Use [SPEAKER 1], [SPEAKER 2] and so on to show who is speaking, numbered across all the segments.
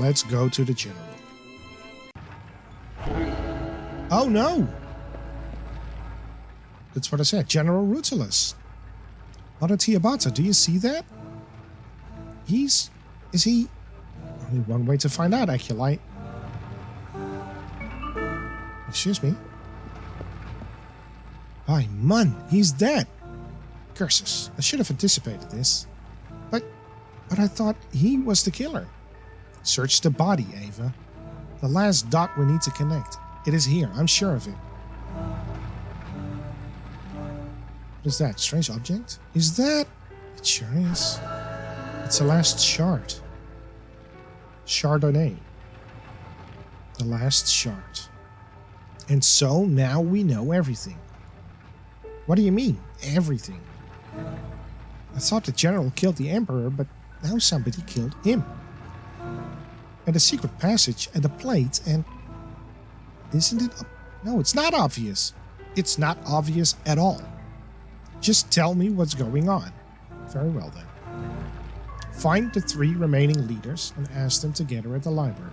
[SPEAKER 1] let's go to the general. Oh no! That's what I said, General Rutilus. Mother Tiabata, do you see that? Is he? Only one way to find out, Acolyte. Excuse me. By Mun, he's dead. Curses, I should have anticipated this. But I thought he was the killer. Search the body, Ava. The last dot we need to connect. It is here, I'm sure of it. What is that? Strange object? Is that? It sure is. It's the last shard. Chardonnay. The last shard. And so now we know everything. What do you mean, everything? I thought the general killed the emperor, but now somebody killed him. And the secret passage and the plate and... Isn't it? No, it's not obvious. It's not obvious at all. Just tell me what's going on. Very well then. Find the 3 remaining leaders and ask them to gather at the library.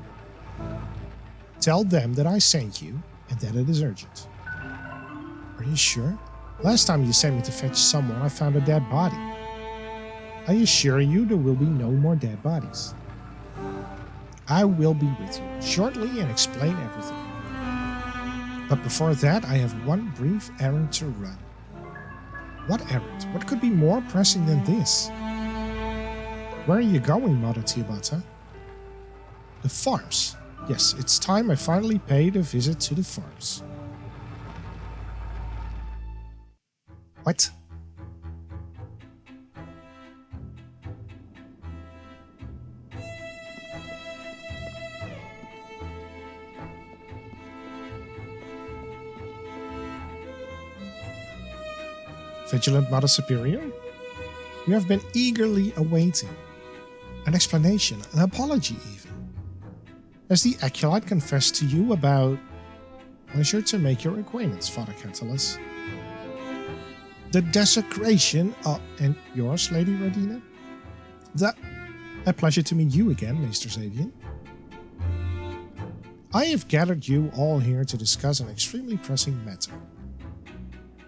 [SPEAKER 1] Tell them that I sent you and that it is urgent. Are you sure? Last time you sent me to fetch someone, I found a dead body. I assure you there will be no more dead bodies. I will be with you shortly and explain everything. But before that, I have one brief errand to run. What errand? What could be more pressing than this? Where are you going, Mother Tiabata? The farms. Yes, it's time I finally paid a visit to the farms. What? Vigilant Mother Superior? You have been eagerly awaiting an explanation, an apology even. Has the Acolyte confessed to you about... Pleasure to make your acquaintance, Father Catullus. The desecration of... And yours, Lady Radina? A pleasure to meet you again, Maester Xavier. I have gathered you all here to discuss an extremely pressing matter.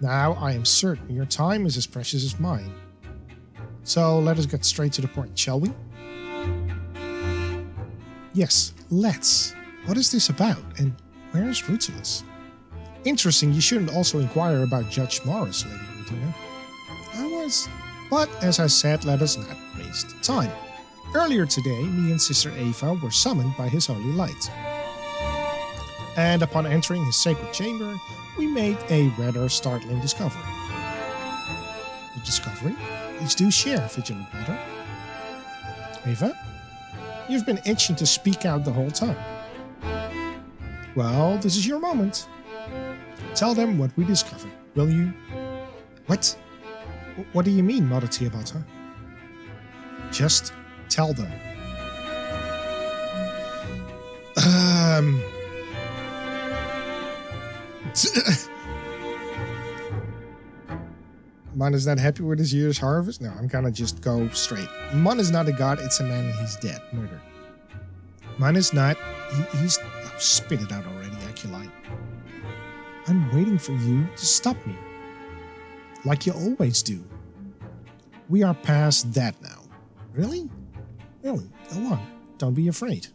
[SPEAKER 1] Now, I am certain your time is as precious as mine. So, let us get straight to the point, shall we? Yes, let's. What is this about, and where is Rutilus? Interesting, you shouldn't also inquire about Judge Morris, Lady Radina. I was... But, as I said, let us not waste time. Earlier today, me and Sister Ava were summoned by his holy light. And upon entering his sacred chamber, we made a rather startling discovery. The discovery? Please do share, Vigilant Mother. Ava? You've been itching to speak out the whole time. Well, this is your moment. Tell them what we discovered, will you? What? What do you mean, Mother Tiabata? Just tell them. Mun is not happy with his year's harvest? No, I'm gonna just go straight. Mun is not a god, it's a man and he's dead. Murdered. Mun is not... He's... Oh, spit it out already, Acolyte. I'm waiting for you to stop me. Like you always do. We are past that now. Really? Really? Go on. Don't be afraid.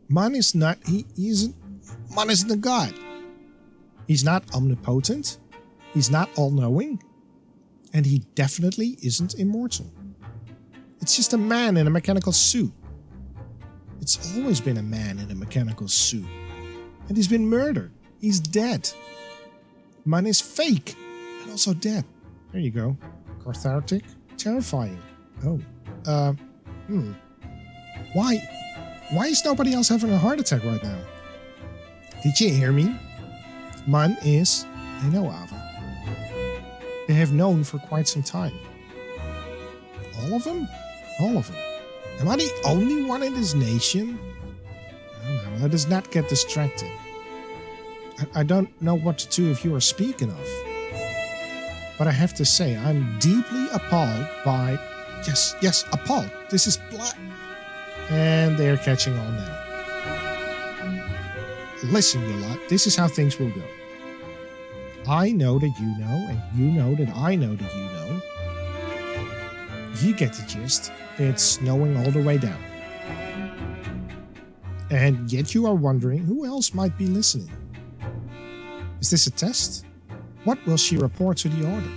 [SPEAKER 1] Mun is not... He isn't... Mun isn't a god. He's not omnipotent. He's not all-knowing. And he definitely isn't immortal. It's just a man in a mechanical suit. It's always been a man in a mechanical suit. And he's been murdered. He's dead. Mun is fake. And also dead. There you go. Cathartic. Terrifying. Oh. Why is nobody else having a heart attack right now? Did you hear me? Mun is... I know, Ava. They have known for quite some time. All of them? All of them. Am I the only one in this nation? No, let us not get distracted. I don't know what the two of you are speaking of. But I have to say, I'm deeply appalled by... Yes, appalled. This is And they're catching on now. Listen, you lot, this is how things will go. I know that you know, and you know that I know that you know. You get the gist. It's snowing all the way down. And yet you are wondering who else might be listening. Is this a test? What will she report to the order?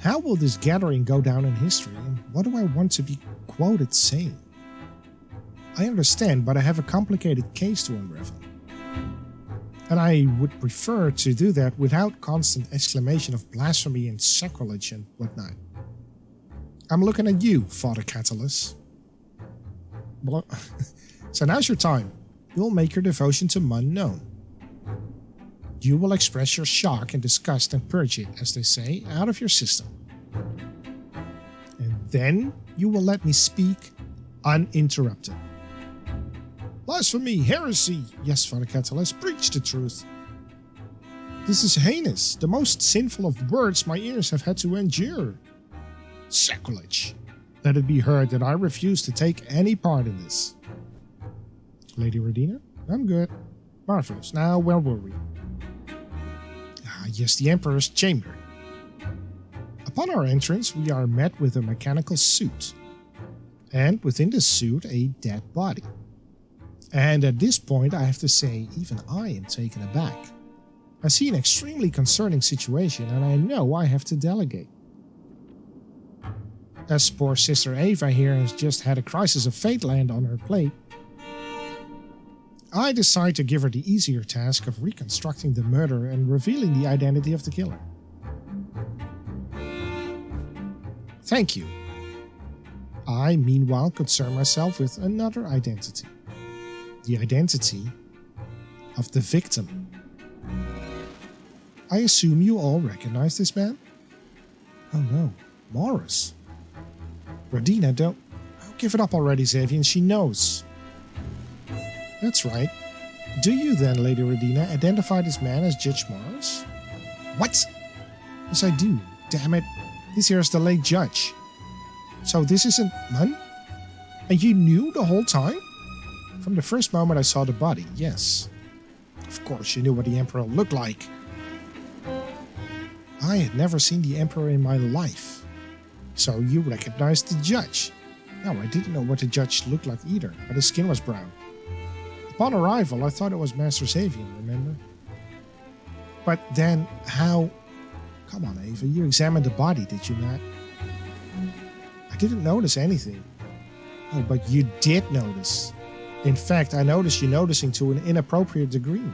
[SPEAKER 1] How will this gathering go down in history, and what do I want to be quoted saying? I understand, but I have a complicated case to unravel. And I would prefer to do that without constant exclamation of blasphemy and sacrilege and whatnot. I'm looking at you, Father Catalyst. So now's your time. You'll make your devotion to Mun known. You will express your shock and disgust and purge it, as they say, out of your system. And then you will let me speak uninterrupted. Blasphemy, heresy! Yes, Father Catalyst, preach the truth. This is heinous, the most sinful of words my ears have had to endure. Sacrilege. Let it be heard that I refuse to take any part in this. Lady Radina? I'm good. Marvelous. Now, where were we? Yes, the Emperor's chamber. Upon our entrance, we are met with a mechanical suit. And within the suit, a dead body. And at this point, I have to say, even I am taken aback. I see an extremely concerning situation, and I know I have to delegate. As poor Sister Ava here has just had a crisis of fate land on her plate, I decide to give her the easier task of reconstructing the murder and revealing the identity of the killer. Thank you. I, meanwhile, concern myself with another identity. The identity of the victim. I assume you all recognize this man? Oh no, Morris. Radina, don't give it up already, Xavier, she knows. That's right. Do you then, Lady Radina, identify this man as Judge Morris? What? Yes, I do. Damn it. This here is the late judge. So this isn't Mun? And you knew the whole time? From the first moment I saw the body, yes. Of course, you knew what the Emperor looked like. I had never seen the Emperor in my life. So you recognized the judge. No, I didn't know what the judge looked like either, but his skin was brown. Upon arrival, I thought it was Master Xavier, remember? But then, how... Come on, Ava, you examined the body, did you not? I didn't notice anything. Oh, but you did notice. In fact, I noticed you noticing to an inappropriate degree.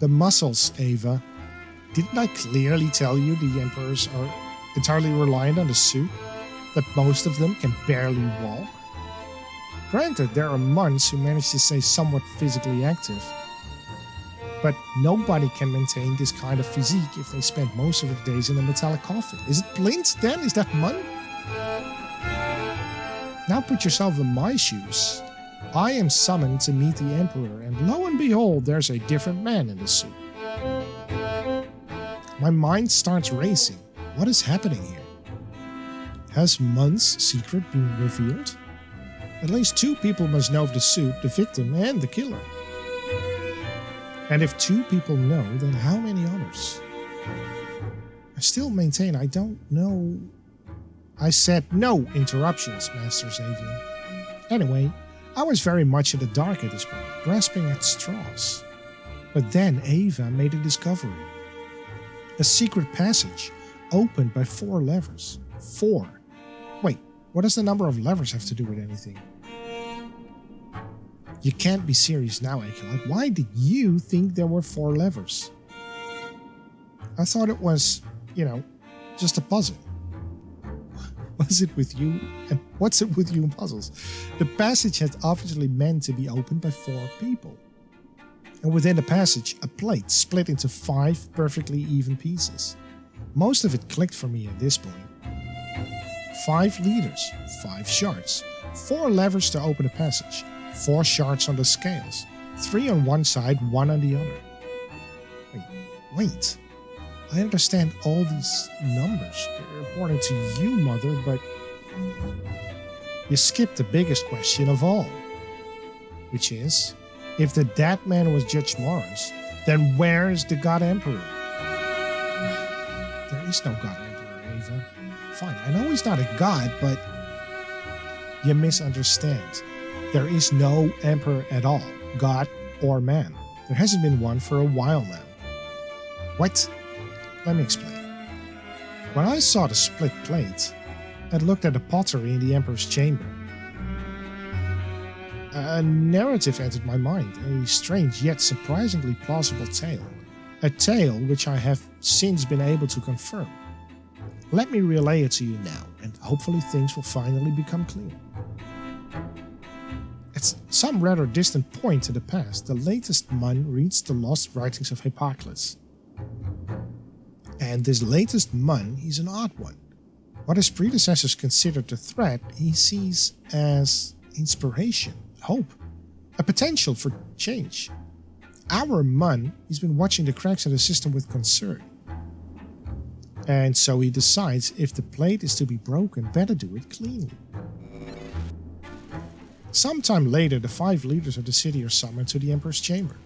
[SPEAKER 1] The muscles, Ava. Didn't I clearly tell you the Emperors are entirely reliant on the suit? That most of them can barely walk? Granted, there are monks who manage to stay somewhat physically active. But nobody can maintain this kind of physique if they spend most of their days in a metallic coffin. Is it Plint then? Is that Mun? Now put yourself in my shoes. I am summoned to meet the Emperor, and lo and behold, there's a different man in the suit. My mind starts racing. What is happening here? Has Mun's secret been revealed? At least two people must know of the suit, the victim and the killer. And if two people know, then how many others? I still maintain I don't know. I said no interruptions, Master Xavier. Anyway, I was very much in the dark at this point, grasping at straws. But then Ava made a discovery. A secret passage, opened by 4 levers. 4. Wait, what does the number of levers have to do with anything? You can't be serious now, Acolyte. Why did you think there were 4 levers? I thought it was, just a puzzle. What's it with you and puzzles? The passage had obviously meant to be opened by 4 people. And within the passage, a plate split into 5 perfectly even pieces. Most of it clicked for me at this point. 5 leaders, 5 shards, 4 levers to open a passage, 4 shards on the scales, 3 on one side, 1 on the other. Wait. I understand all these numbers. They're important to you, Mother, but You skip the biggest question of all, which is, if the dead man was Judge Morris, then where is the God Emperor? There is no God Emperor, Ava. Fine, I know he's not a god, but you misunderstand. There is no emperor at all, god or man. There hasn't been one for a while now. What? Let me explain. When I saw the split plate, I looked at the pottery in the Emperor's chamber. A narrative entered my mind, a strange yet surprisingly plausible tale. A tale which I have since been able to confirm. Let me relay it to you now, and hopefully things will finally become clear. At some rather distant point in the past, the latest Mun reads the lost writings of Hippocrates. And this latest Mun is an odd one. What his predecessors considered a threat, he sees as inspiration, hope, a potential for change. Our Mun, he's been watching the cracks in the system with concern. And so he decides if the plate is to be broken, better do it cleanly. Sometime later, the 5 leaders of the city are summoned to the Emperor's chamber.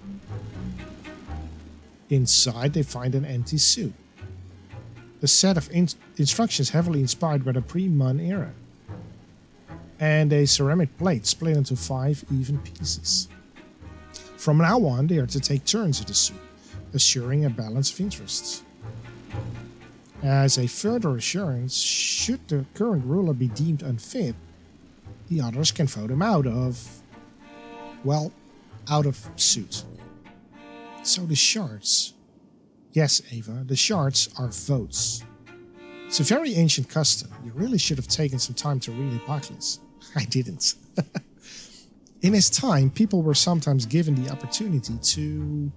[SPEAKER 1] Inside, they find an empty suit. A set of instructions heavily inspired by the pre-Mun era. And a ceramic plate split into 5 even pieces. From now on, they are to take turns at the suit, assuring a balance of interests. As a further assurance, should the current ruler be deemed unfit, the others can vote him out of suit. So the shards. Yes, Ava, the shards are votes. It's a very ancient custom. You really should have taken some time to read Hippocrates. I didn't. In his time, people were sometimes given the opportunity to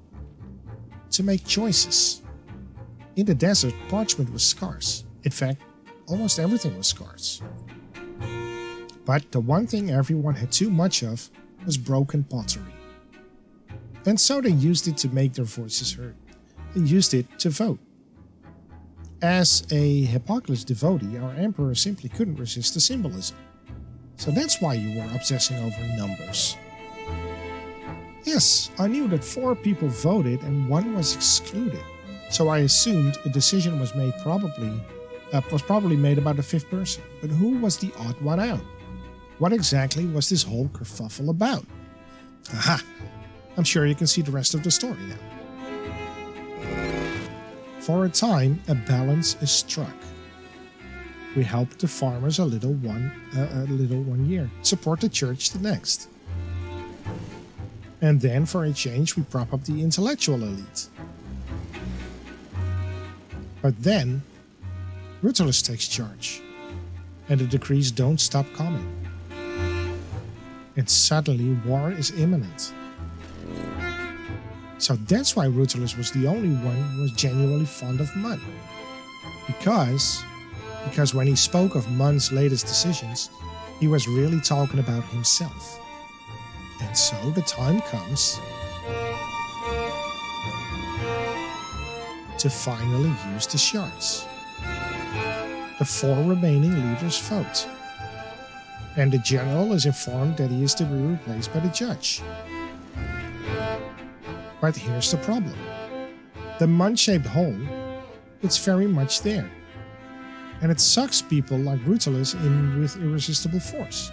[SPEAKER 1] make choices. In the desert, parchment was scarce. In fact, almost everything was scarce. But the one thing everyone had too much of was broken pottery. And so they used it to make their voices heard. They used it to vote. As a Hippocrates devotee, our emperor simply couldn't resist the symbolism. So that's why you were obsessing over numbers. Yes, I knew that 4 people voted and 1 was excluded. So I assumed a decision was probably made about the 5th person. But who was the odd one out? What exactly was this whole kerfuffle about? Aha! I'm sure you can see the rest of the story now. For a time, a balance is struck. We help the farmers a little one year, support the church the next. And then, for a change, we prop up the intellectual elite. But then, Rutulus takes charge, and the decrees don't stop coming. And suddenly, war is imminent. So that's why Rutulus was the only one who was genuinely fond of Mun. Because when he spoke of Mun's latest decisions, he was really talking about himself. And so the time comes to finally use the shards. The 4 remaining leaders vote. And the general is informed that he is to be replaced by the judge. But here's the problem. The Mun-shaped hole, it's very much there. And it sucks people like Rutulus in with irresistible force.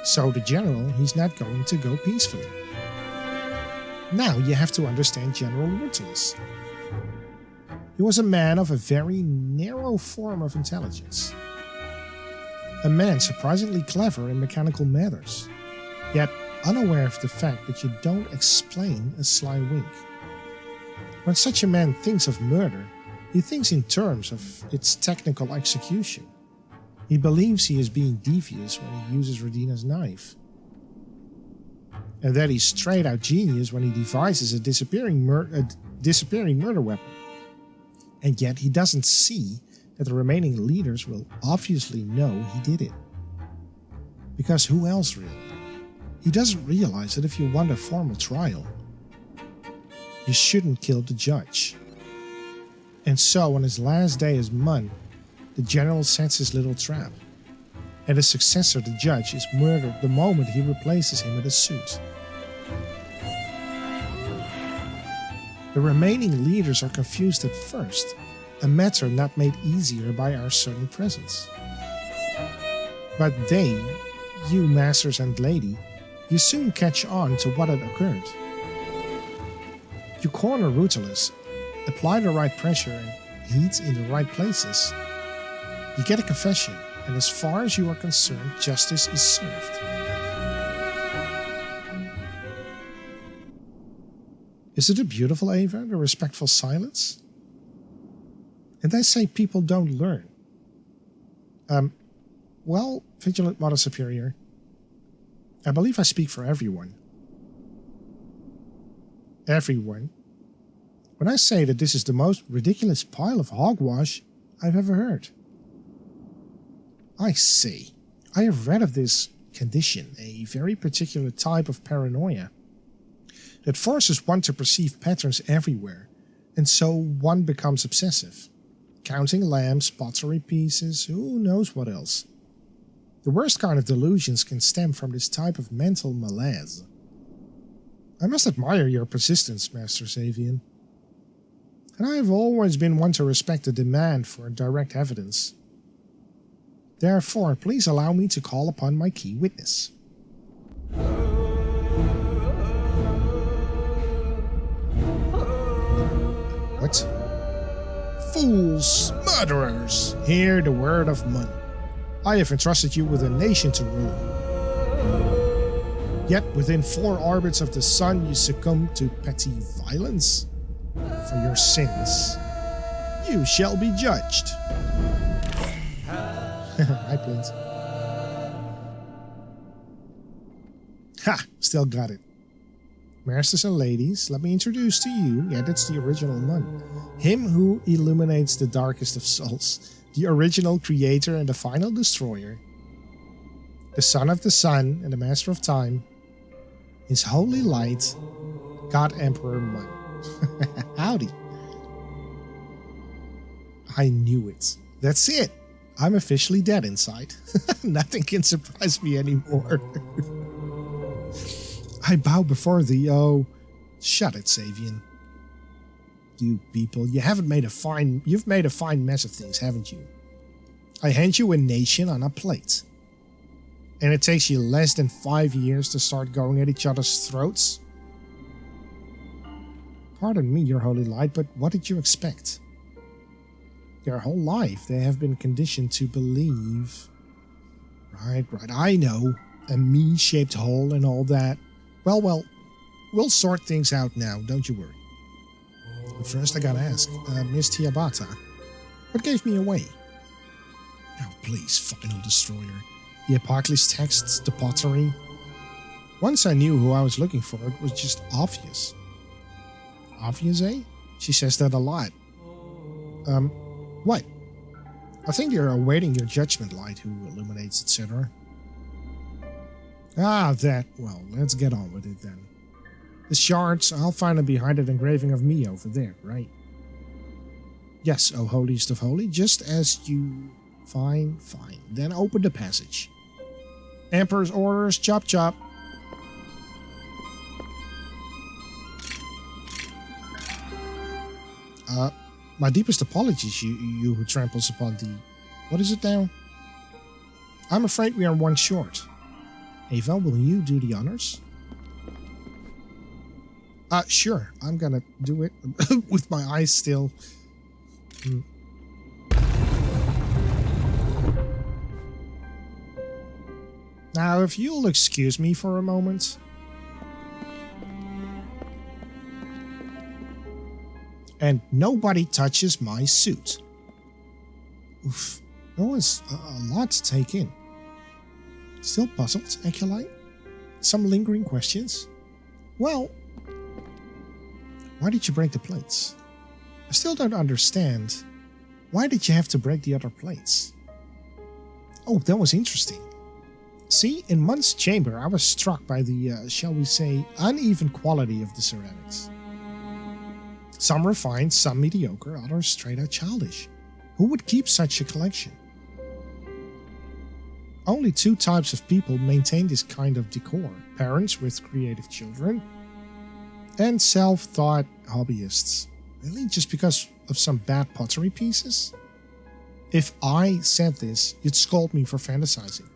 [SPEAKER 1] So the general, he's not going to go peacefully. Now you have to understand General Rutulus. He was a man of a very narrow form of intelligence. A man surprisingly clever in mechanical matters, yet unaware of the fact that you don't explain a sly wink. When such a man thinks of murder, he thinks in terms of its technical execution. He believes he is being devious when he uses Redina's knife. And that he's straight out genius when he devises a disappearing murder weapon. And yet he doesn't see that the remaining leaders will obviously know he did it. Because who else really? He doesn't realize that if you want a formal trial, you shouldn't kill the judge. And so on his last day as Mun, the general sets his little trap. and his successor, the judge, is murdered the moment he replaces him with a suit. The remaining leaders are confused at first, a matter not made easier by our sudden presence. But they, you masters and lady, you soon catch on to what had occurred. You corner Rutulus, apply the right pressure and heat in the right places. You get a confession, and as far as you are concerned, justice is served. Is it a beautiful, Ava, the respectful silence? And they say people don't learn. Well, Vigilant Mother Superior, I believe I speak for everyone. Everyone. When I say that this is the most ridiculous pile of hogwash I've ever heard. I see. I have read of this condition, a very particular type of paranoia, that forces one to perceive patterns everywhere, and so one becomes obsessive, counting lamps, pottery pieces, who knows what else. The worst kind of delusions can stem from this type of mental malaise. I must admire your persistence, Master Xavian. And I have always been one to respect the demand for direct evidence. Therefore, please allow me to call upon my key witness. What? Fools! Murderers! Hear the word of Mun. I have entrusted you with a nation to rule. Yet within 4 orbits of the sun you succumb to petty violence. For your sins, you shall be judged. Hi, Plint. Ha! Still got it. Masters and ladies, let me introduce to you, yeah, that's the original Mun. Him who illuminates the darkest of souls. The original creator and the final destroyer. The son of the sun and the master of time. His holy light, God Emperor Mun. Howdy. I knew it. That's it. I'm officially dead inside. Nothing can surprise me anymore. I bow before thee, oh. Shut it, Xavian. You people, you've made a fine mess of things, haven't you? I hand you a nation on a plate. And it takes you less than 5 years to start going at each other's throats? Pardon me, your holy light, but what did you expect? Their whole life they have been conditioned to believe. Right, I know. A me-shaped hole and all that. Well, we'll sort things out now, don't you worry. But first I gotta ask, Miss Tiabata, what gave me away? Oh, please, final destroyer. The Apocalypse texts, the pottery. Once I knew who I was looking for, it was just obvious. Obvious, eh? She says that a lot. What? I think you're awaiting your judgment, light who illuminates, etc. Ah, that. Well, let's get on with it then. The shards, I'll find them behind that engraving of me over there, right? Yes, oh holiest of holy, just as you... Fine. Then open the passage. Emperor's orders, chop chop. My deepest apologies, you who tramples upon the... What is it now? I'm afraid we are one short. Ava, will you do the honors? Sure. I'm gonna do it with my eyes still. Now, if you'll excuse me for a moment. And nobody touches my suit. Oof, that was a lot to take in. Still puzzled, Acolyte? Some lingering questions? Well, why did you break the plates? I still don't understand. Why did you have to break the other plates? Oh, that was interesting. See, in Mun's chamber, I was struck by the, shall we say, uneven quality of the ceramics. Some refined, some mediocre, others straight out childish. Who would keep such a collection? Only two types of people maintain this kind of decor: parents with creative children and self-taught hobbyists. Really? Just because of some bad pottery pieces? If I said this, you'd scold me for fantasizing.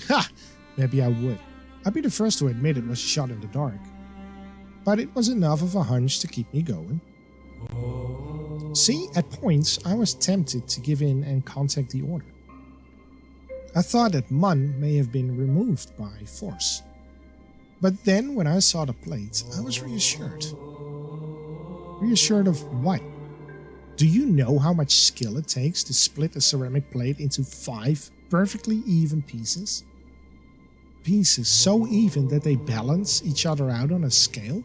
[SPEAKER 1] Ha! Maybe I would. I'd be the first to admit it was a shot in the dark. But it was enough of a hunch to keep me going. See, at points I was tempted to give in and contact the Order. I thought that Mun may have been removed by force. But then when I saw the plate, I was reassured. Reassured of what? Do you know how much skill it takes to split a ceramic plate into 5 perfectly even pieces? Pieces so even that they balance each other out on a scale?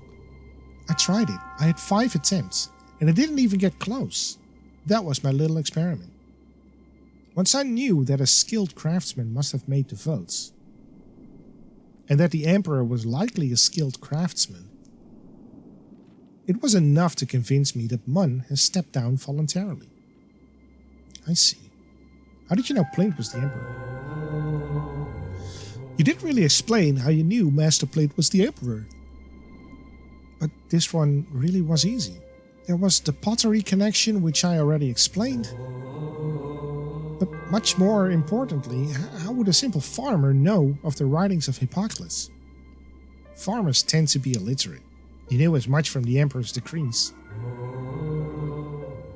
[SPEAKER 1] I tried it. I had 5 attempts, and I didn't even get close. That was my little experiment. Once I knew that a skilled craftsman must have made the votes, and that the Emperor was likely a skilled craftsman, it was enough to convince me that Mun has stepped down voluntarily. I see. How did you know Plint was the Emperor? You didn't really explain how you knew Master Plint was the Emperor. But this one really was easy. There was the pottery connection, which I already explained. But much more importantly, how would a simple farmer know of the writings of Hippocrates? Farmers tend to be illiterate. He knew as much from the Emperor's decrees.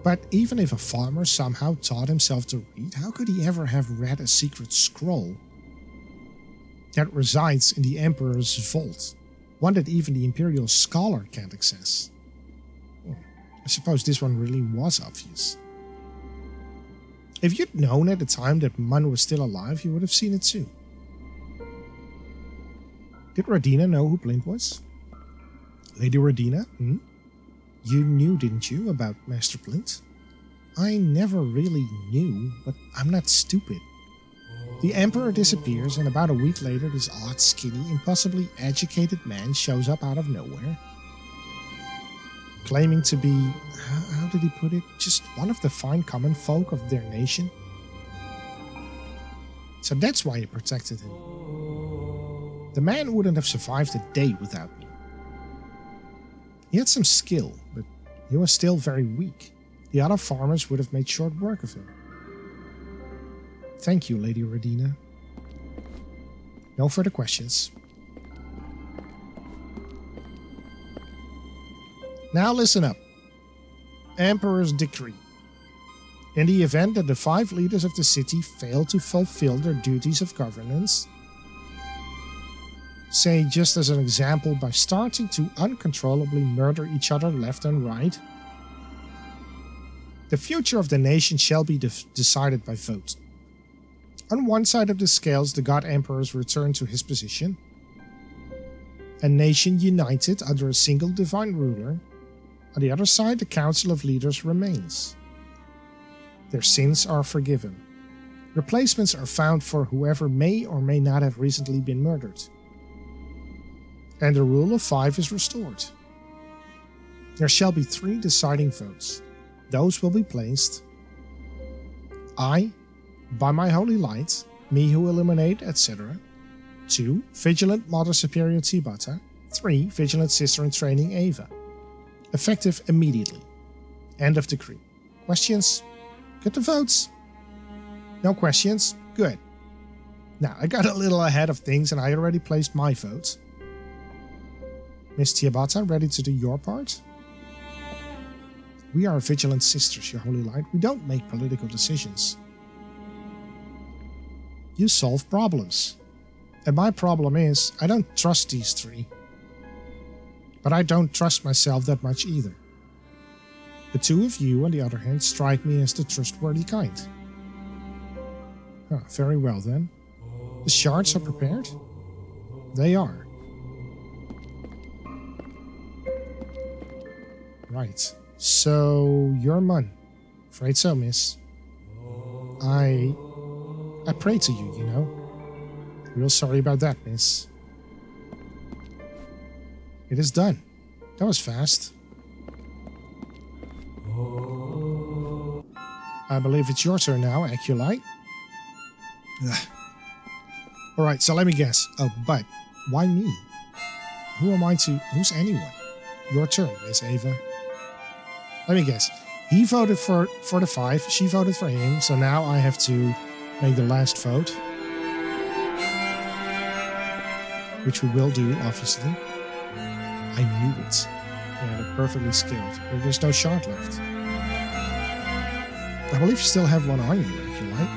[SPEAKER 1] But even if a farmer somehow taught himself to read, how could he ever have read a secret scroll that resides in the Emperor's vault, one that even the Imperial scholar can't access? I suppose this one really was obvious. If you'd known at the time that Mun was still alive, you would have seen it too. Did Radina know who Plint was? Lady Radina? You knew, didn't you, about Master Plint? I never really knew, but I'm not stupid. The Emperor disappears, and about a week later this odd, skinny, impossibly educated man shows up out of nowhere, claiming to be, how did he put it, just one of the fine common folk of their nation. So that's why he protected him. The man wouldn't have survived a day without me. He had some skill, but he was still very weak. The other farmers would have made short work of him. Thank you, Lady Radina. No further questions. Now listen up. Emperor's decree. In the event that the 5 leaders of the city fail to fulfill their duties of governance, say just as an example by starting to uncontrollably murder each other left and right, the future of the nation shall be decided by vote. On one side of the scales, the God Emperors return to his position, a nation united under a single divine ruler. On the other side, the Council of Leaders remains. Their sins are forgiven. Replacements are found for whoever may or may not have recently been murdered. And the rule of 5 is restored. There shall be 3 deciding votes. Those will be placed: I, by my holy light, me who illuminate, etc. 2, Vigilant Mother Superior Tiabata. 3, Vigilant Sister in Training Ava. Effective immediately. End of decree. Questions? Get the votes. No questions? Good. Now, I got a little ahead of things and I already placed my vote. Miss Tiabata, ready to do your part? We are vigilant sisters, Your Holy Light. We don't make political decisions. You solve problems. And my problem is, I don't trust these 3. But I don't trust myself that much either. The 2 of you, on the other hand, strike me as the trustworthy kind. Very well then. The shards are prepared? They are. Right. So, you're Mun. Afraid so, miss. I pray to you, you know. Real sorry about that, miss. It is done. That was fast. I believe it's your turn now, Aculite. Alright, so let me guess. Oh, but why me? Who am I to... Who's anyone? Your turn, Miss Ava. Let me guess. He voted for the 5. She voted for him. So now I have to make the last vote. Which we will do, obviously. I knew it. Yeah, they're perfectly skilled. But there's no shard left. I believe you still have one on you, actually, right?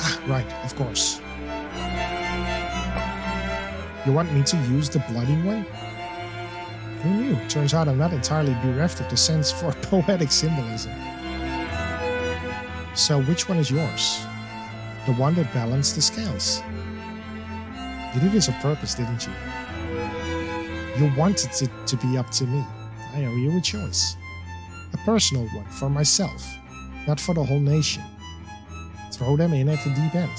[SPEAKER 1] Ah, right, of course. You want me to use the bloody one? Who knew? Turns out I'm not entirely bereft of the sense for poetic symbolism. So which one is yours? The one that balanced the scales. You did this on purpose, didn't you? You wanted it to be up to me. I owe you a choice. A personal one for myself, not for the whole nation. Throw them in at the deep end.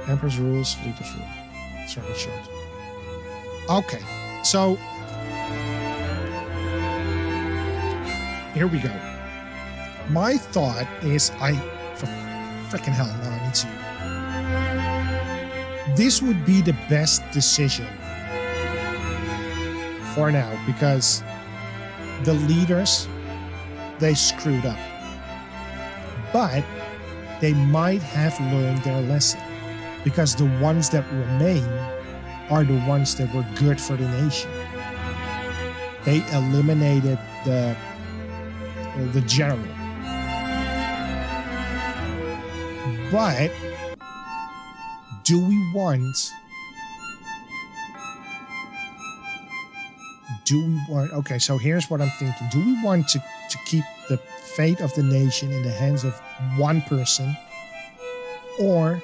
[SPEAKER 1] Emperor's rules, leader's rule. Sorry, short. Okay, so here we go. My thought is for freaking hell, no, I need to. This would be the best decision for now because the leaders, they screwed up. But they might have learned their lesson because the ones that remain are the ones that were good for the nation. They eliminated the general. But do we want... Okay, so here's what I'm thinking. Do we want to keep the fate of the nation in the hands of one person? Or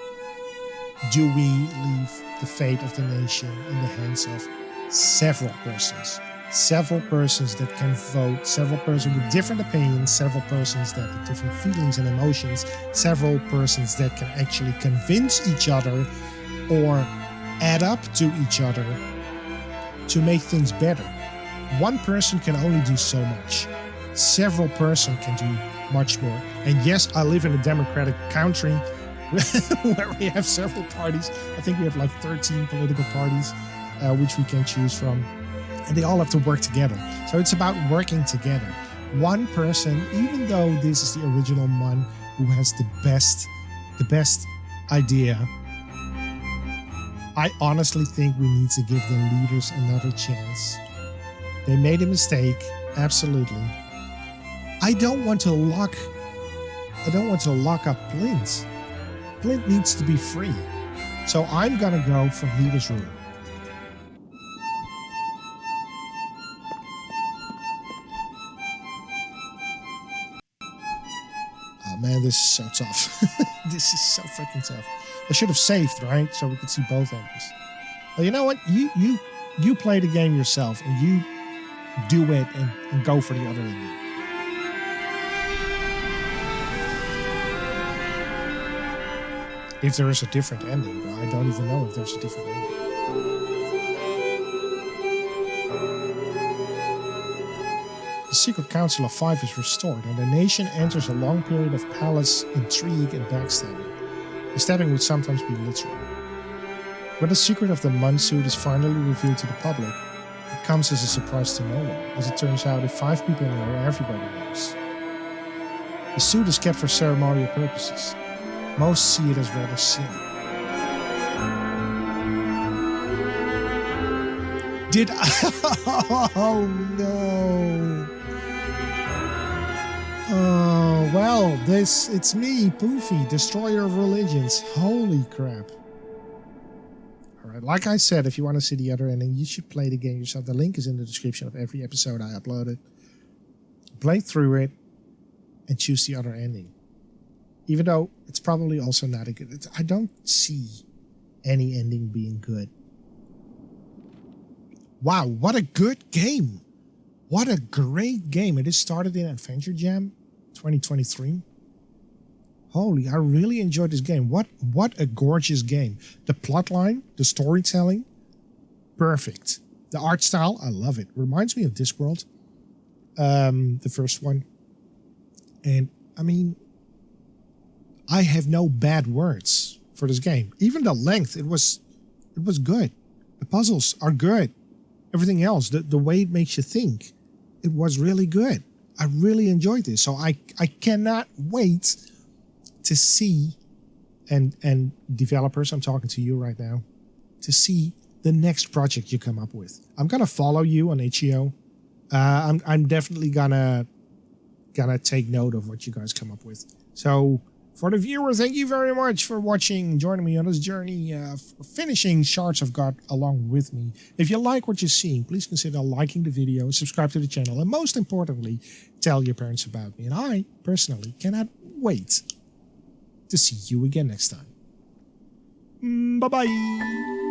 [SPEAKER 1] do we leave the fate of the nation in the hands of several persons? Several persons that can vote, several persons with different opinions, several persons that have different feelings and emotions, several persons that can actually convince each other or add up to each other to make things better. One person can only do so much. Several persons can do much more. And yes, I live in a democratic country where we have several parties. I think we have like 13 political parties which we can choose from. And they all have to work together. So it's about working together. One person, even though this is the original one who has the best idea, I honestly think we need to give the leaders another chance. They made a mistake, absolutely. I don't want to lock up Plint. Plint needs to be free. So I'm gonna go for leader's rule. Oh man, this is so tough. This is so freaking tough. I should have saved, right? So we could see both endings. Well, you know what? You play the game yourself and you do it and go for the other ending. If there is a different ending, but I don't even know if there's a different ending. The secret council of 5 is restored, and the nation enters a long period of palace intrigue and backstabbing. The stabbing would sometimes be literal. When the secret of the Mansuit is finally revealed to the public, it comes as a surprise to no one. As it turns out, if 5 people know, everybody knows. The suit is kept for ceremonial purposes. Most see it as rather silly. Did I? Oh no. Oh, well, it's me, Poofy, destroyer of religions. Holy crap. Alright, like I said, if you want to see the other ending, you should play the game yourself. The link is in the description of every episode I uploaded. Play through it and choose the other ending. Even though it's probably also not a good... I don't see any ending being good. Wow, what a good game. What a great game. It is started in Adventure Jam 2023. Holy, I really enjoyed this game. What a gorgeous game. The plotline, the storytelling, perfect. The art style, I love it. Reminds me of Discworld, the first one. And, I mean, I have no bad words for this game. Even the length, it was good. The puzzles are good. Everything else, the way it makes you think, it was really good. I really enjoyed this. So I cannot wait to see, and developers, I'm talking to you right now, to see the next project you come up with. I'm gonna follow you on itch.io. I'm definitely gonna take note of what you guys come up with. So for the viewer, thank you very much for watching, joining me on this journey, finishing Shards of God along with me. If you like what you're seeing, please consider liking the video, subscribe to the channel, and most importantly, tell your parents about me. And I personally cannot wait to see you again next time. Bye-bye.